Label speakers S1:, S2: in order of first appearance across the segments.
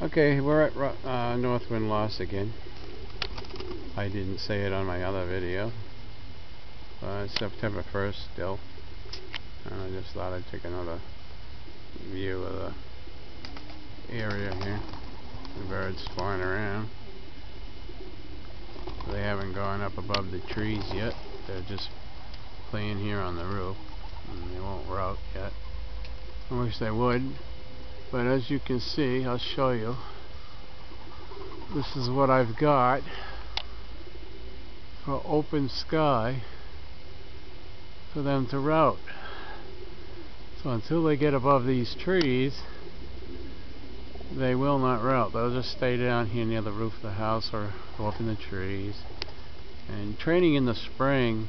S1: Okay, we're at North Wind Loss again. I didn't say it on my other video. It's September 1st still. And I just thought I'd take another view of the area here. The birds flying around. They haven't gone up above the trees yet. They're just playing here on the roof. And they won't route yet. I wish they would. But as you can see, I'll show you. This is what I've got for open sky for them to route. So until they get above these trees, they will not route. They'll just stay down here near the roof of the house or go up in the trees. And training in the spring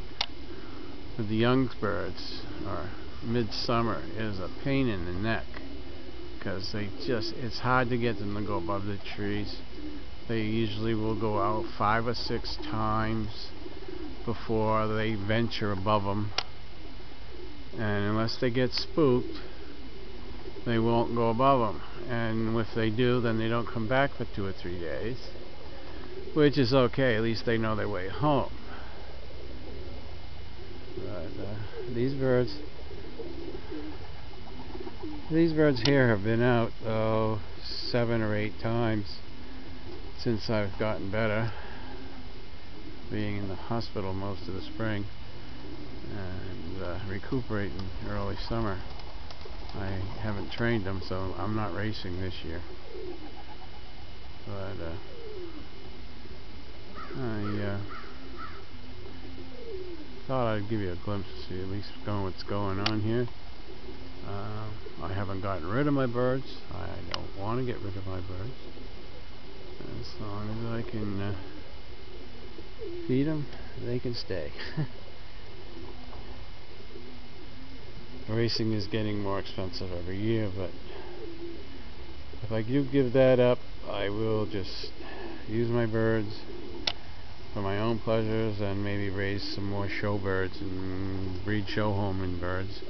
S1: with the young birds or midsummer is a pain in the neck, because it's hard to get them to go above the trees. They usually will go out 5 or 6 times before they venture above them, and unless they get spooked, they won't go above them. And if they do, then they don't come back for 2 or 3 days, which is okay. At least they know their way home. But these birds here have been out 7 or 8 times since I've gotten better, being in the hospital most of the spring and recuperating early summer. I haven't trained them, so I'm not racing this year. But I thought I'd give you a glimpse to see at least what's going on here. I haven't gotten rid of my birds. I don't want to get rid of my birds. As long as I can feed them, they can stay. Racing is getting more expensive every year, but if I do give that up, I will just use my birds for my own pleasures and maybe raise some more show birds and breed show homing birds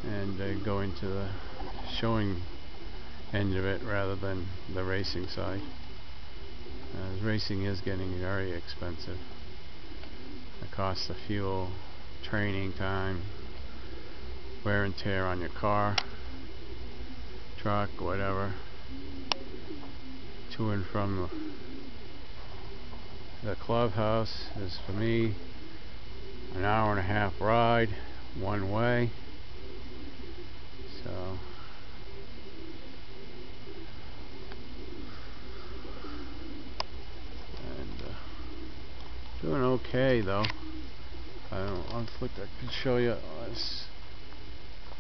S1: and go into the showing end of it rather than the racing side. Racing is getting very expensive. The cost of fuel, training time, wear and tear on your car, truck, whatever, to and from the clubhouse is, for me, an hour and a half ride one way. So doing okay though. I can show you this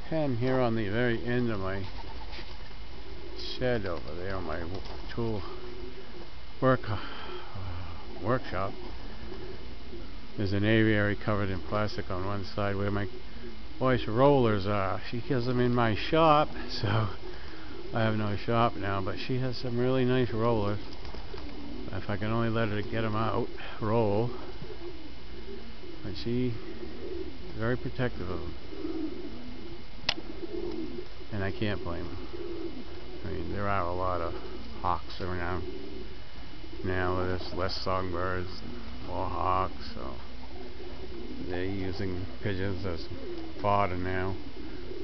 S1: pen here on the very end of my shed over there on my tool workshop. There's an aviary covered in plastic on one side where my wife's rollers are. She has them in my shop, so I have no shop now, but she has some really nice rollers. If I can only let her get them out, roll. But she is very protective of them. And I can't blame her. I mean, there are a lot of hawks around now. There's less songbirds, more hawks, so they're using pigeons as fodder now,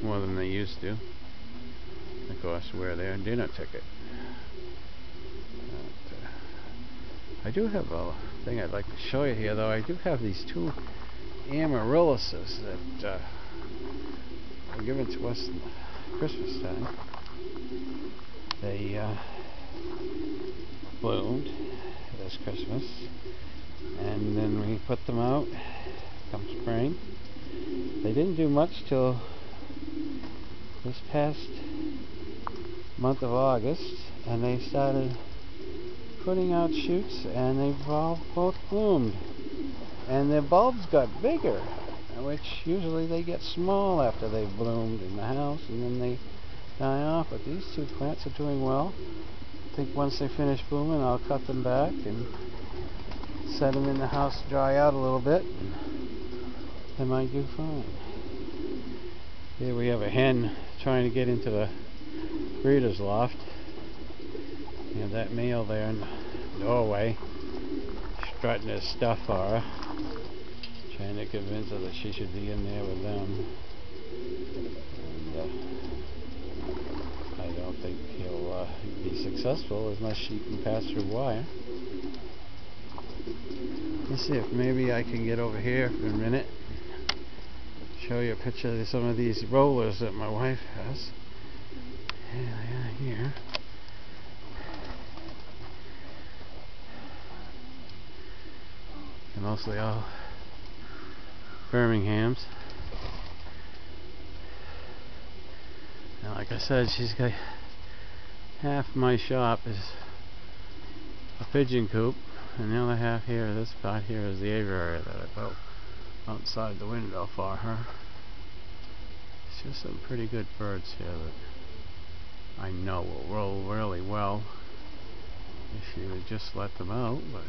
S1: more than they used to. Of course, we're their dinner ticket. I do have a thing I'd like to show you here, though. I do have these 2 amaryllises that were given to us in Christmas time. They bloomed this Christmas, and then we put them out come spring. They didn't do much till this past month of August, and they started putting out shoots, and they've all both bloomed, and their bulbs got bigger, which usually they get small after they've bloomed in the house, and then they die off. But these 2 plants are doing well. I think once they finish blooming, I'll cut them back and set them in the house to dry out a little bit, and they might do fine. Here we have a hen trying to get into the breeder's loft. have that male there in the doorway, strutting his stuff for her, trying to convince her that she should be in there with them. And I don't think he'll be successful unless she can pass through wire. Let's see if maybe I can get over here for a minute, show you a picture of some of these rollers that my wife has. Yeah, they are here. They're mostly all Birmingham's. And like I said, she's got half my shop is a pigeon coop, and the other half here, this part here, is the aviary that I built outside the window for her. It's just some pretty good birds here that I know will roll really well if she would just let them out, but